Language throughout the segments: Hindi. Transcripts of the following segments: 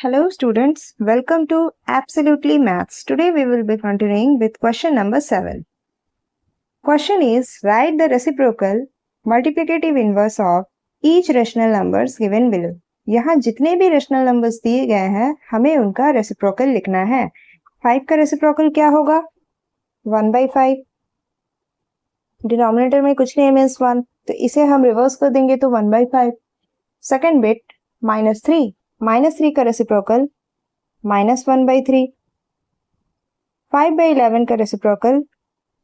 Hello students, welcome to Absolutely Maths. Today we will be continuing with question number 7. Question is, write the reciprocal multiplicative inverse of each rational numbers given below. यहाँ जितने भी रेशनल नंबर्स दिए गए हैं हमें उनका रेसिप्रोकल लिखना है। 5 का रेसिप्रोकल क्या होगा? 1/5। डिनोमिनेटर में कुछ नहीं है मीन्स 1, तो इसे हम रिवर्स कर देंगे तो 1/5। सेकेंड बिट -3, -3 का रेसिप्रोकल -1/3। 5/11 का रेसिप्रोकल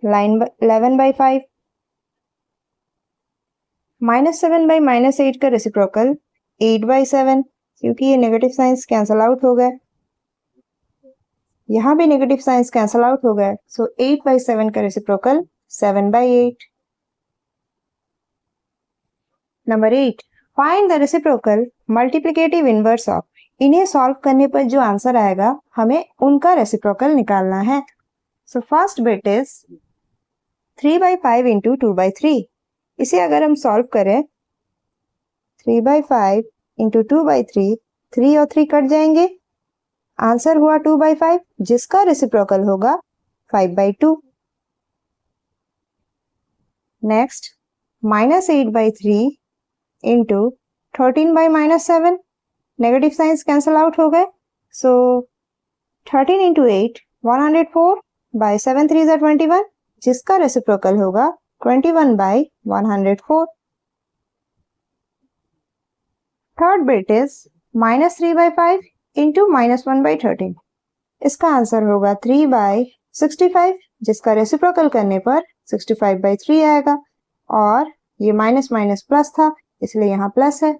11/5। -7/-8 का रेसिप्रोकल 8/7, क्योंकि ये नेगेटिव साइंस कैंसल आउट हो गए, यहाँ भी नेगेटिव साइंस कैंसल आउट हो गए, सो 8/7 का reciprocal 7/8। Number 8, find the reciprocal multiplicative inverse of. इन्हें सॉल्व करने पर जो आंसर आएगा हमें उनका रेसिप्रोकल निकालना है। So first bit is 3/5 into 2/3। इसे अगर हम सॉल्व करें 3/5 इंटू 2/3, 3 और 3 कट जाएंगे, आंसर हुआ 2/5 जिसका रेसिप्रोकल होगा 5/2। Next -8/3 into 13/-7, negative science cancel out हो गए, सो 13 इंटू 8 104 बाय 7 3 21, जिसका रेसिप्रोकल होगा 21/104। Third bit is -3/5 into -1/13। इसका आंसर होगा 3/65, जिसका रेसिप्रोकल करने पर 65/3 आएगा, और ये माइनस माइनस प्लस था इसलिए यहाँ प्लस है।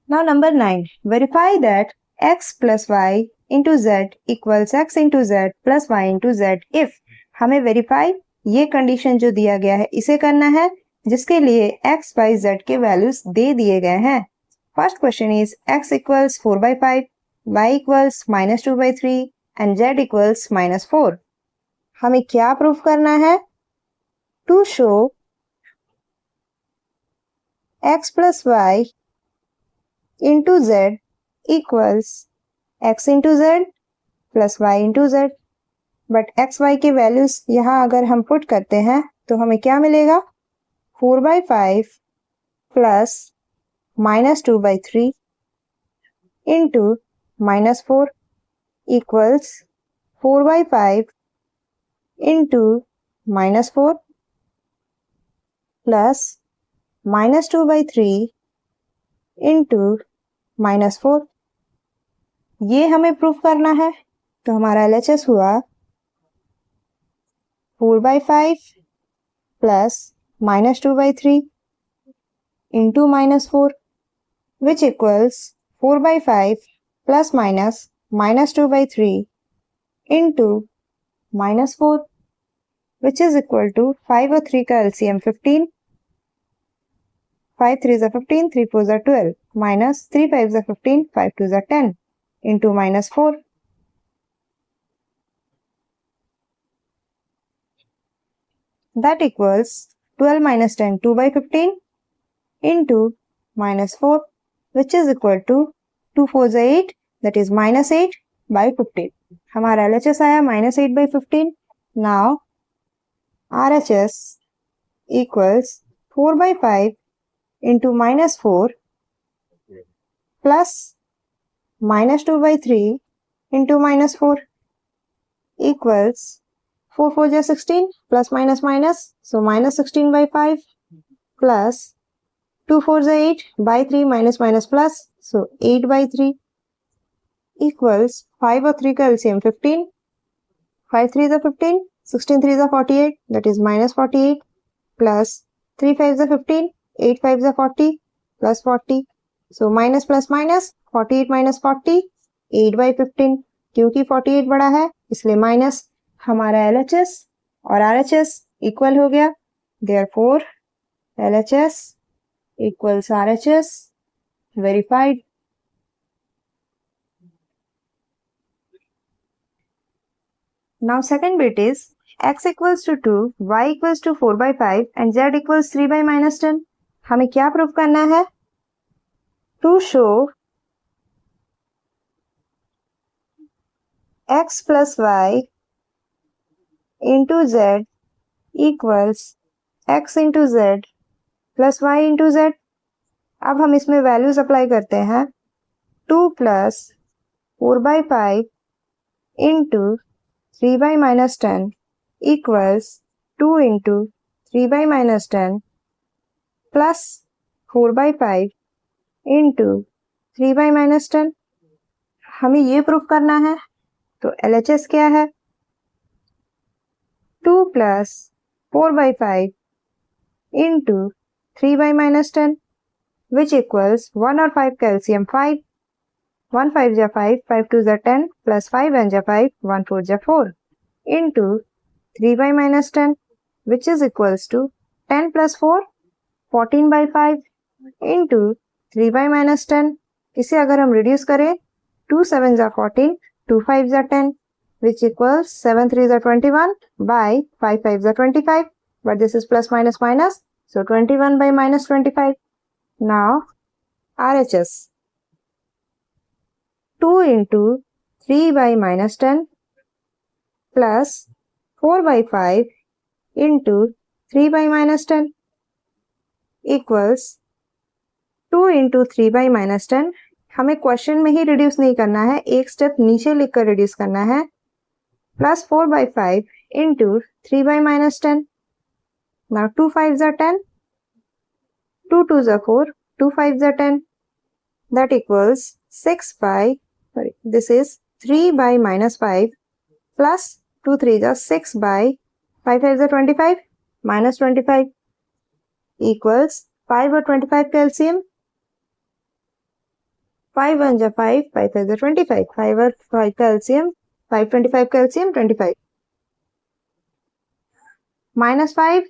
Now number 9, verify that x plus y into z equals x into z plus y into z if। हमें verify ये कंडीशन जो दिया गया है इसे करना है, जिसके लिए x, y, z के वैल्यूज दे दिए गए हैं। First question is x equals 4/5, y equals -2/3 and z equals -4। हमें क्या प्रूफ करना है? To show x plus y into z equals x into z plus y into z। But x y के वैल्यूज यहाँ अगर हम पुट करते हैं तो हमें क्या मिलेगा? 4/5 plus -2/3 into -4 equals 4/5 into -4 plus -2/3 into -4। ये हमें प्रूफ करना है, तो हमारा LHS हुआ 4/5 plus -2/3 into -4, which equals 4/5 plus minus -2/3 into -4, which is equal to 5 और 3 का LCM 15, 5 3s are 15, 3 4s are 12, minus 3 5s are 15, 5 2s are 10 into -4। That equals 12 minus 10, 2/15 into -4, which is equal to 2 4s are 8, that is -8/15। हमारा LHS आया -8/15। Now RHS equals 4/5 into -4 plus -2/3 into -4 equals 4 4 is 16 plus minus minus, so -16/5 plus 2 4 is 8 by 3 minus minus plus, so 8/3 equals 5 और 3 का LCM 15, 5 3s are 15, 16 3s are 48, that is -48 plus 3 5s are 15, 8 5s are 40 plus 40, so minus plus minus 48 minus 40, 8/15। क्योंकि 48 बड़ा है इसलिए माइनस, हमारा LHS और RHS इक्वल हो गया, therefore LHS equals RHS, verified। Now second bit is x equals to 2, y equals to 4/5 and z equals 3/-10। हमें क्या प्रूफ करना है? To show x plus y into z equals x into z plus y into z. अब हम इसमें वैल्यूज अप्लाई करते हैं. 2 plus 4 by 5 into 3 by minus 10 equals 2 into 3 by minus 10 plus 4 by 5 into 3 by minus 10. हमें ये प्रूफ करना है. तो LHS क्या है? 2 plus 4 by 5 into 3 by minus 10 which equals 1 और 5 का LCM 5. 1 5 जा 5, 5 2 जा 10 plus 5 1 जा 5, 1 4 जा 4 into 3 by minus 10 which is equals to 10 plus 4 14 by 5 into 3 by minus 10. इसे अगर हम रिड्यूस करें 2 7 जा 14, 2 5 जा 10 which equals 7 3 जा 21 by 5 5 जा 25, but this is plus minus minus, so 21 by minus 25. Now RHS 2 into 3 by minus 10 plus 4 by 5 into 3 by minus 10 equals 2 into 3 by minus 10. हमें क्वेश्चन में ही रिड्यूस नहीं करना है, एक स्टेप नीचे लिखकर रिड्यूस करना है. Plus 4 by 5 into 3 by minus 10. Now 2 5 are 10, 2 2 are 4, 2 5 are 10. That equals 6 by, this is 3 by minus 5 plus 2 3 are 6 by 5 5 are 25 minus 25 equals 5 और 25 का LCM 5 1 जा 5, 5 5 जा 25, 5 और 5 का LCM 5 25 का LCM 25. Minus 5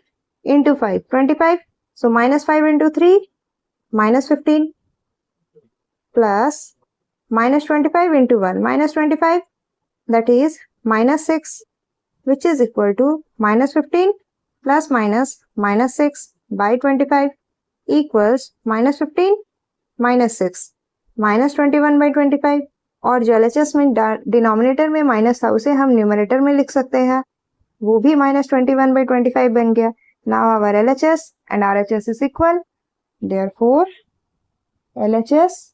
into 5 25, so minus 5 into 3 minus 15 plus minus 25 into 1 minus 25, that is minus 6, which is equal to minus 15 plus minus minus 6 by 25 equals minus 15 minus 6 minus 21 by 25. और जो LHS में डिनोमिनेटर में माइनस था उसे हम न्यूमरेटर में लिख सकते हैं, वो भी minus 21 by 25 बन गया. Now our LHS and RHS is equal. Therefore, LHS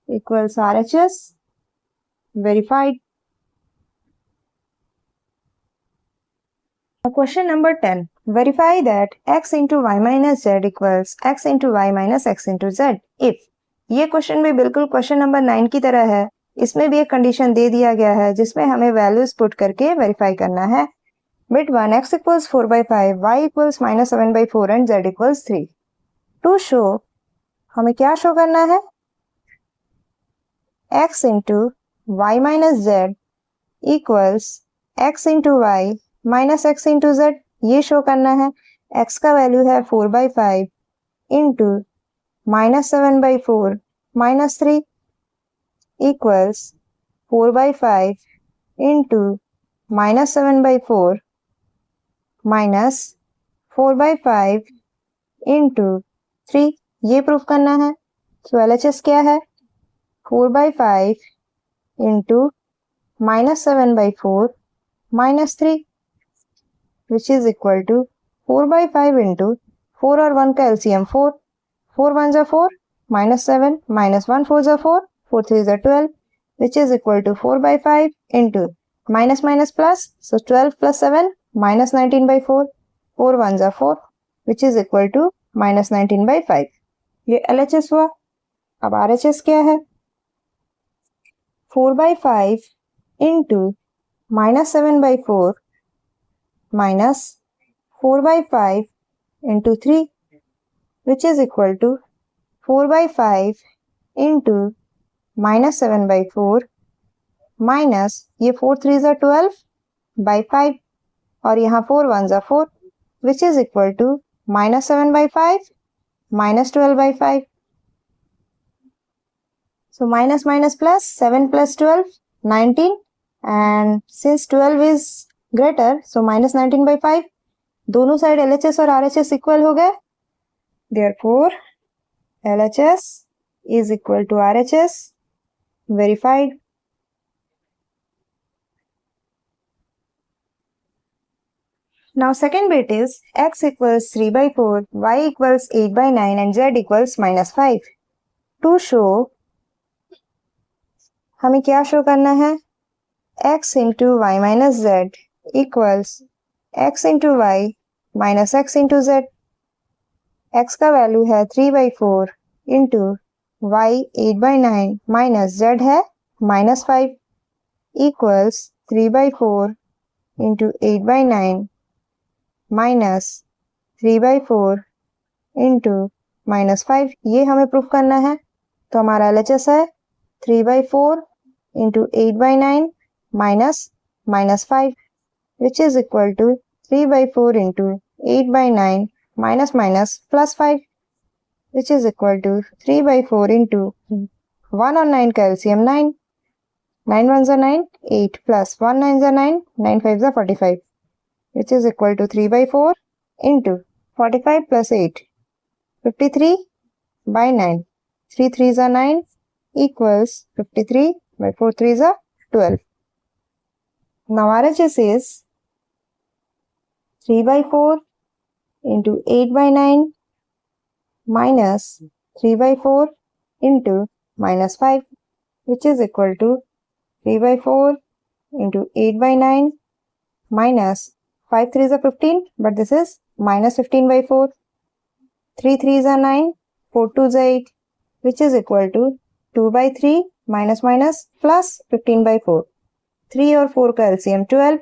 equals RHS. Verified. Question number 10. Verify that x into y minus z equals x into y minus x into z. If ये क्वेश्चन भी बिल्कुल क्वेश्चन नंबर 9 की तरह है, इसमें भी एक कंडीशन दे दिया गया है जिसमें हमें वैल्यूज पुट करके वेरीफाई करना है. Bit 1 x equals 4 by 5, y equals minus 7 by 4 and z equals 3. To show, हमें क्या शो करना है? x into y minus z equals x into y minus x into z. ये शो करना है. x का वैल्यू है 4 by 5 into minus 7 by 4 minus 3 equals 4 by 5 into minus 7 by 4 minus 4 by 5 into 3. ये प्रूफ करना है. So LHS क्या है? 4 by 5 into minus 7 by 4 minus 3 which is equal to 4 by 5 into 4 और 1 का LCM 4. 4 1 are 4 minus 7 minus 1 4 are 4, 4 3 are 12 which is equal to 4 by 5 into minus minus plus, so 12 plus 7 minus 19 by 4, 4 1 are 4 which is equal to minus 19 by 5. ये LHS हुआ. अब RHS क्या है? 4 by 5 into minus 7 by 4 minus 4 by 5 into 3 which is equal to 4 by 5 into minus 7 by 4 minus ये 4 3 are 12 by 5 और यहाँ 4 1 are 4 which is equal to minus 7 by 5 minus 12 by 5. So minus minus plus 7 plus 12 19 and since 12 is greater so minus 19 by 5. दोनों साइड LHS और RHS इक्वल हो गए. Therefore, LHS is equal to RHS. Verified. Now second bit is x equals 3 by 4, y equals 8 by 9 and z equals -5. To show, हमें क्या शो करना है? x into y minus z equals x into y minus x into z. x का वैल्यू है 3 by 4 into y 8 by 9 minus z है -5 equals 3 by 4 into 8 by 9 minus 3 by 4 into -5. ये हमें प्रूफ करना है. तो हमारा LHS है 3 by 4 into 8 by 9 minus -5 which is equal to 3 by 4 into 8 by 9 minus plus 5 which is equal to 3 by 4 into 1 on 9 calcium 9. 9 ones are 9, 8 plus 1 nines are 9, 9 fives are 45 which is equal to 3 by 4 into 45 plus 8, 53 by 9. 3 threes are 9 equals 53 by 4 threes are 12. Now RHS is 3 by 4 into 8 by 9 minus 3 by 4 into -5 which is equal to 3 by 4 into 8 by 9 minus 5 threes are 15 but this is minus 15 by 4. 3 threes are 9, 4 twos are 8 which is equal to 2 by 3 minus plus 15 by 4. 3 और 4 का LCM 12,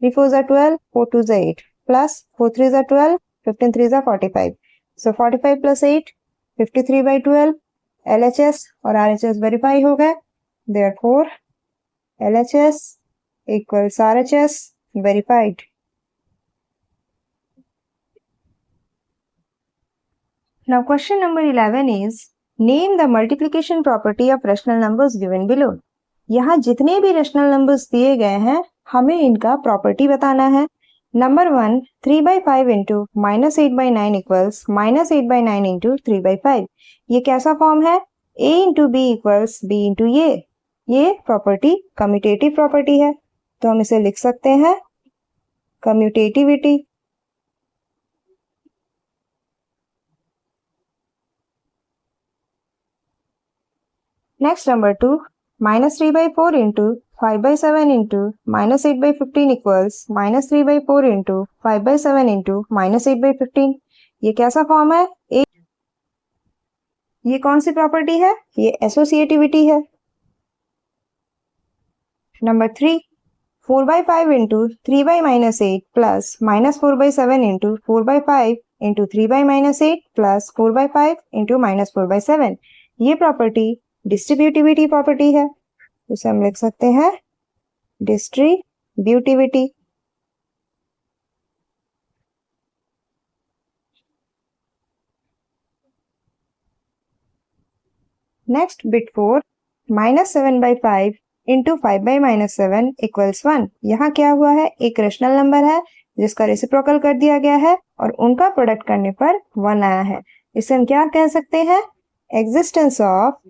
3 fours are 12, 4 twos are 8 plus 4 threes are 12, 15 threes are 45. So 45 plus 8, 53 by 12. LHS और RHS वेरीफाई हो गए. Therefore LHS equals RHS verified. Now question number 11 is name the multiplication property of rational numbers given below. यहाँ जितने भी rational numbers दिए गए हैं हमें इनका property बताना है. Number 1 3 by 5 into minus 8 by 9 equals minus 8 by 9 into 3 by 5. ये कैसा फॉर्म है? A into B equals B into A. ये प्रॉपर्टी कम्यूटेटिव प्रॉपर्टी है तो हम इसे लिख सकते हैं commutativity. Next number 2 minus 3 by 4 into 5 by 7 into minus 8 by 15 equals minus 3 by 4 into 5 by 7 into minus 8 by 15. ये कैसा फॉर्म है? ये कौन सी प्रॉपर्टी है? ये एसोसिएटिविटी है. Number 3 4 by 5 into 3 by minus 8 plus minus 4 by 7 into 4 by 5 into 3 by minus 8 plus 4 by 5 into minus 4 by 7. ये प्रॉपर्टी डिस्ट्रीब्यूटिविटी प्रॉपर्टी है. इसे हम लिख सकते हैं distributivity. Next bit 4 minus 7 by 5 into 5 by minus 7 equals 1. यहाँ क्या हुआ है? एक रेशनल नंबर है जिसका रेसिप्रोकल कर दिया गया है और उनका प्रोडक्ट करने पर 1 आया है. इसे हम क्या कह सकते हैं? Existence of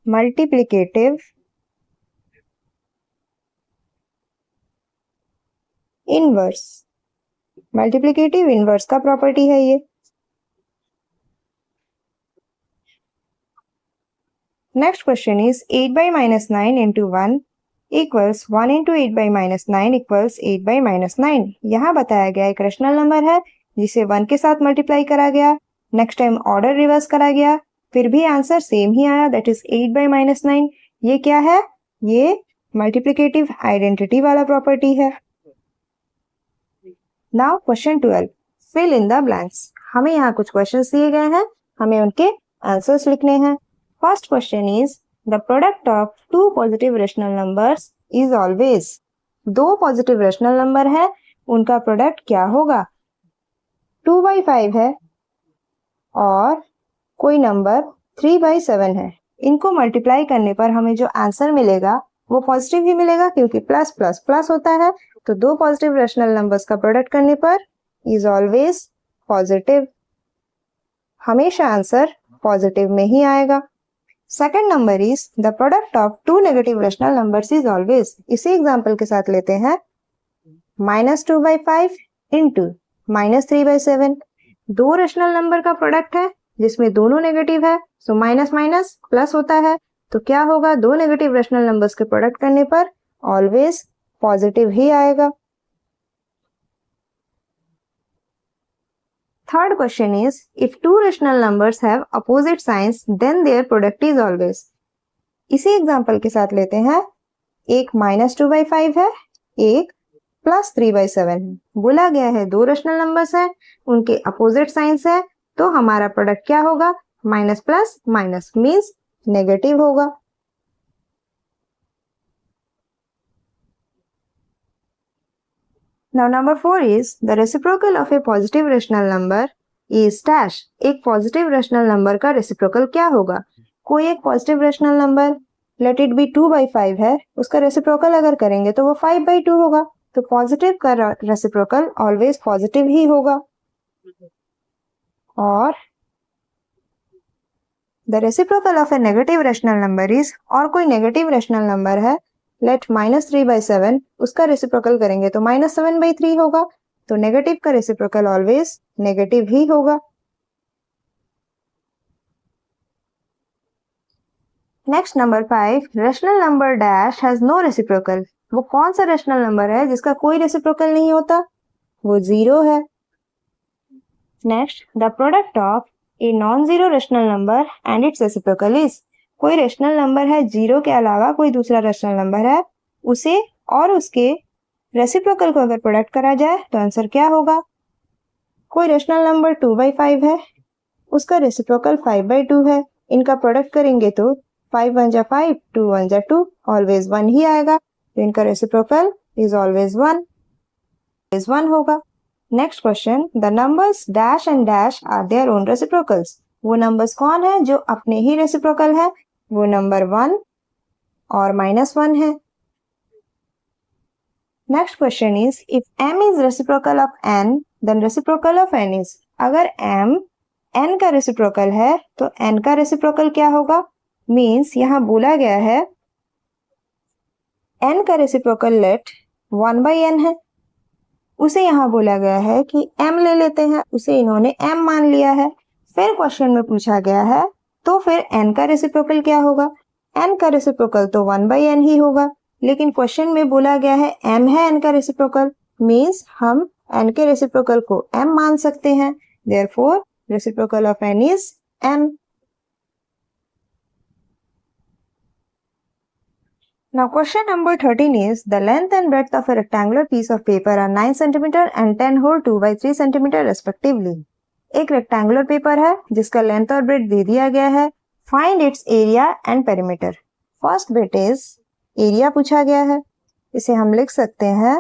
multiplicative inverse. Multiplicative inverse का प्रॉपर्टी है ये. Next question is 8 by minus 9 into 1 equals 1 into 8 by minus 9 equals 8 by minus 9. यहाँ बताया गया एक रेशनल नंबर है जिसे 1 के साथ मल्टीप्लाई करा गया. नेक्स्ट टाइम ऑर्डर रिवर्स करा गया फिर भी आंसर सेम ही आया दैट इज 8 by minus 9. ये क्या है? ये मल्टीप्लिकेटिव आइडेंटिटी वाला प्रॉपर्टी है. Now question 12 fill in the blanks. हमें यहाँ कुछ क्वेश्चंस दिए गए हैं हमें उनके आंसर्स लिखने हैं. First question is the product of two positive rational numbers is always. दो positive rational number है उनका प्रोडक्ट क्या होगा? 2 by 5 है और कोई नंबर 3 by 7 है. इनको मल्टीप्लाई करने पर हमें जो आंसर मिलेगा वो पॉजिटिव ही मिलेगा क्योंकि प्लस प्लस प्लस होता है. तो दो पॉजिटिव रेशनल नंबर्स का प्रोडक्ट करने पर इज ऑलवेज पॉजिटिव. हमेशा आंसर पॉजिटिव में ही आएगा. Second number is the product of two negative rational numbers is always. इसी एग्जाम्पल के साथ लेते हैं -2/5 इंटू -3/7। दो रेशनल नंबर का प्रोडक्ट है जिसमें दोनों नेगेटिव है, सो माइनस माइनस प्लस होता है, तो क्या होगा, दो नेगेटिव रेशनल नंबर्स के प्रोडक्ट करने पर ऑलवेज पॉजिटिव ही आएगा। Third question is if two rational numbers have opposite signs then their product is always. इसी एग्जांपल के साथ लेते हैं, एक -2/5 है, एक +3/7 है। बोला गया है दो रेशनल नंबर्स है, उनके अपोजिट साइंस है, तो हमारा प्रोडक्ट क्या होगा, minus plus minus means negative होगा। Now number 4 is the reciprocal of a positive rational number is dash। एक पॉजिटिव रेशनल नंबर का रेसिप्रोकल क्या होगा। कोई एक positive rational number let it be 2/5 है, उसका रेसिप्रोकल अगर करेंगे तो वो 5/2 होगा, तो पॉजिटिव का रेसिप्रोकल ऑलवेज पॉजिटिव ही होगा। और the reciprocal of A negative rational number is, और कोई नेगेटिव रेशनल नंबर है लेट -3/7, उसका रेसिप्रोकल करेंगे तो -7/3 होगा, तो नेगेटिव का रेसिप्रोकल ऑलवेज नेगेटिव ही होगा। Next number 5, rational number dash has no reciprocal. वो कौन सा रेशनल नंबर है जिसका कोई रेसिप्रोकल नहीं होता, वो 0 है। Next, the product of a non zero rational number and it's reciprocal is. कोई रेशनल नंबर है, जीरो के अलावा कोई दूसरा रेशनल नंबर है, उसे और उसके रेसिप्रोकल को अगर प्रोडक्ट करा जाए तो आंसर क्या होगा। कोई रेशनल नंबर 2/5 है, उसका रेसिप्रोकल 5/2 है, इनका प्रोडक्ट करेंगे तो 5 1 जा 5, 2 1 जा 2, ऑलवेज 1 ही आएगा, तो इनका रेसिप्रोकल इज ऑलवेज 1 होगा। Next question, the numbers dash and dash are their own reciprocals. वो नंबर्स कौन है जो अपने ही रेसिप्रोकल है, वो नंबर 1 और -1 है। Next question is if m is reciprocal of n then reciprocal of n is. अगर m n का रेसिप्रोकल है तो n का रेसिप्रोकल क्या होगा, मीन्स यहाँ बोला गया है n का रेसिप्रोकल लेट 1/n है, उसे यहाँ बोला गया है कि m ले लेते हैं, उसे इन्होंने m मान लिया है। फिर क्वेश्चन में पूछा गया है तो फिर n का रेसिप्रोकल क्या होगा, n का रेसिप्रोकल तो 1/n ही होगा, लेकिन क्वेश्चन में बोला गया है m है n का रेसिप्रोकल, मीन्स हम n के रेसिप्रोकल को m मान सकते हैं, therefore reciprocal of n is m। Now question number 13 is the length and breadth of a rectangular piece of paper are 9 cm and 10 whole 2/3 cm respectively। एक रेक्टेंगुलर पेपर है जिसका लेंथ और ब्रेड दे दिया गया है, find its area and perimeter. First bit is area पूछा गया है, इसे हम लिख सकते हैं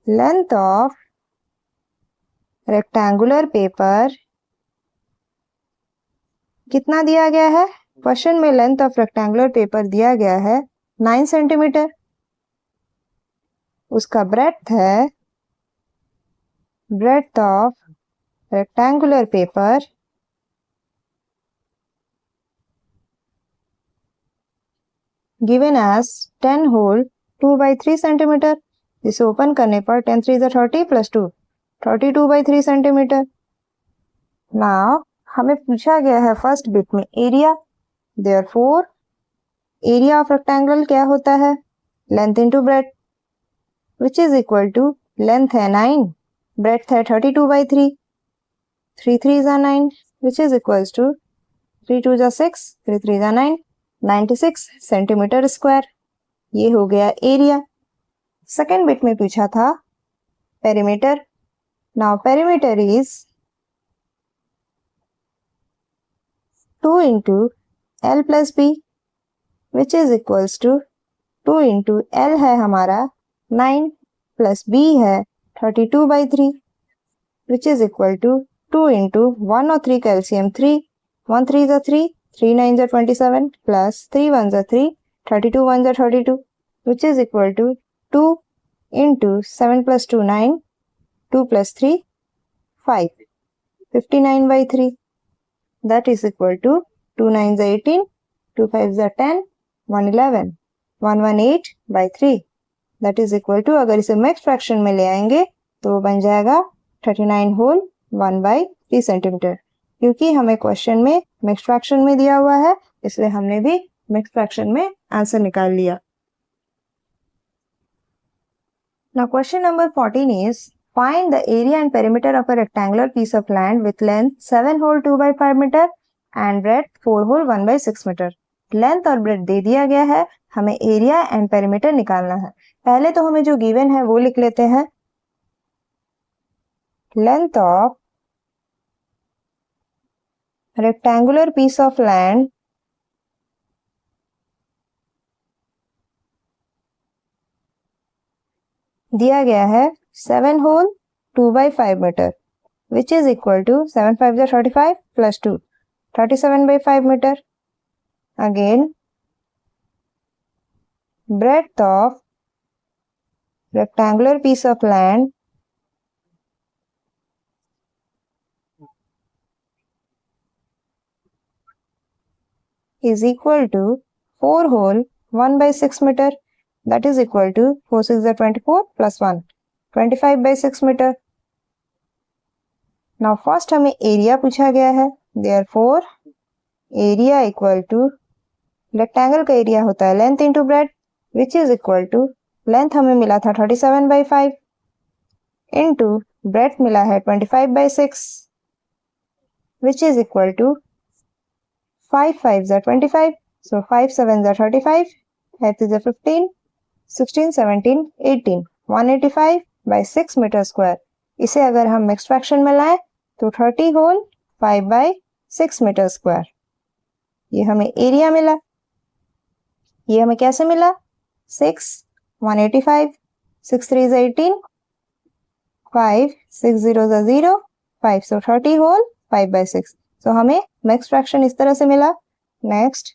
लेंथ ऑफ रेक्टेंगुलर पेपर कितना दिया गया है, क्वेश्चन में लेंथ ऑफ रेक्टेंगुलर पेपर दिया गया है 9 सेंटीमीटर, उसका ब्रेड्थ है, breadth of rectangular paper given as 10 whole 2/3 centimetre. जिसे ओपन करने पर 10 3 is 30 प्लस 2 32/3 सेंटीमीटर। नाउ हमें पूछा गया है फर्स्ट बिट में area, therefore area of rectangle क्या होता है, length into breadth, which is equal to length है 9, ब्रेड्थ है 32/3, 3 3 is 9, which is equal to 3 2 is 6, 3 3 is 9, 96 centimetre square. ये हो गया एरिया। सेकेंड बिट में पूछा था perimeter. Now perimeter is 2 into L plus B which is equals to 2 into L है हमारा 9 plus B है 32/3 which is equal to 2 into 1 और 3 का LCM 3, 1 3 is 3, 3 9 is 27 plus 3 1 is 3, 32 1 is 32 which is equal to 2 into 7 plus 2 9, 2 plus 3 5, 59/3 that is equal to 2 9 18, 2 5 10, 111, 118/3 that is equal to, अगर इसे मिक्स्ड फ्रैक्शन में ले आएंगे तो बन जाएगा 39 होल 1/3 सेंटीमीटर। क्योंकि हमें क्वेश्चन में मिक्स्ड फ्रैक्शन में दिया हुआ है, इसलिए हमने भी मिक्स्ड फ्रैक्शन में आंसर निकाल लिया। Now question number 14 is, find the area and perimeter of a rectangular piece of land with length 7 whole 2/5 meter and breadth 4 whole 1/6 meter। Length और ब्रेथ दे दिया गया है, हमें एरिया एंड पेरीमीटर निकालना है। पहले तो हमें जो गिवन है वो लिख लेते हैं। Length of rectangular piece of land दिया गया है 7 whole 2/5 metre which is equal to 7 5 35 plus 2 37/5 metre. Again breadth of rectangular piece of land is equal to 4 whole 1/6 meter that is equal to 4 6 24 plus 1 25/6 meter। Now first हमें एरिया पूछा गया है, therefore area equal to, rectangle का एरिया होता है length into breadth which is equal to, length हमें मिला था 37/5 इंटू ब्रेथ मिला है 25/6 which is equal to 5 5 25, so 5 7 35, 5 3 15, 16 17 18, 185/6 metre square. इसे अगर हम मिक्स्ड फ्रैक्शन में लाएं तो 30 होल 5/6 मीटर स्क्वायर। ये हमें एरिया मिला। ये हमें कैसे मिला? 6 185, 6 3 18, 5 6 0 0, 5 so 30 होल 5/6। तो हमें मिक्स्ड फ्रैक्शन इस तरह से मिला। नेक्स्ट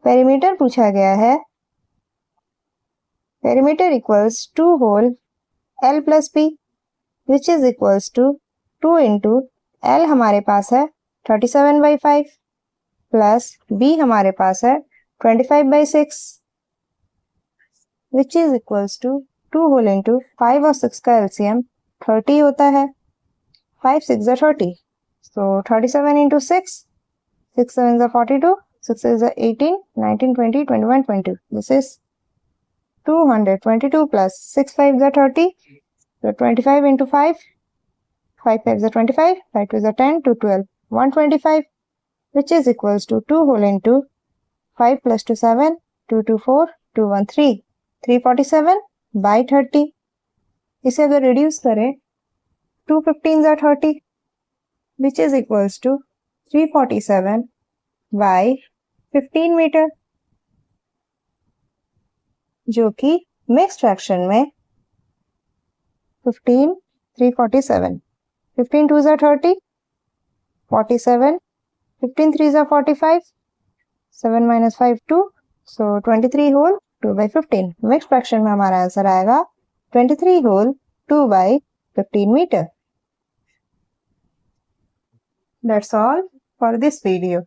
पेरीमीटर पूछा गया है, perimeter equals 2 whole L plus P which is equals to 2 into L हमारे पास है 37/5 प्लस B हमारे पास है 25/6 which is equals to 2 whole into 5 और 6 का एलसीएम 30 होता है। 5 6 30, so 37 into 6, 6 7 is 42, 6 is 18, 19 20 21 22, this is 222 plus 6 5 is 30, so 25 into 5, 5 5 is 25, 5 2 is 10 to 12, 125 which is equals to 2 whole into 5 plus 2 7, 2 2 4, 2 1 3, 347/30। इसे अगर रिड्यूस करें 2 15 is 30 which is equals to 347/15 metre, जो कि मिक्स्ड फ्रैक्शन में 15 347, 15 2 is 30, 47, 15 3 is 45, 7 minus 5 2, so 23 whole 2/15। Mixed fraction में हमारा आंसर आएगा 23 whole 2/15 metre. That's all for this video.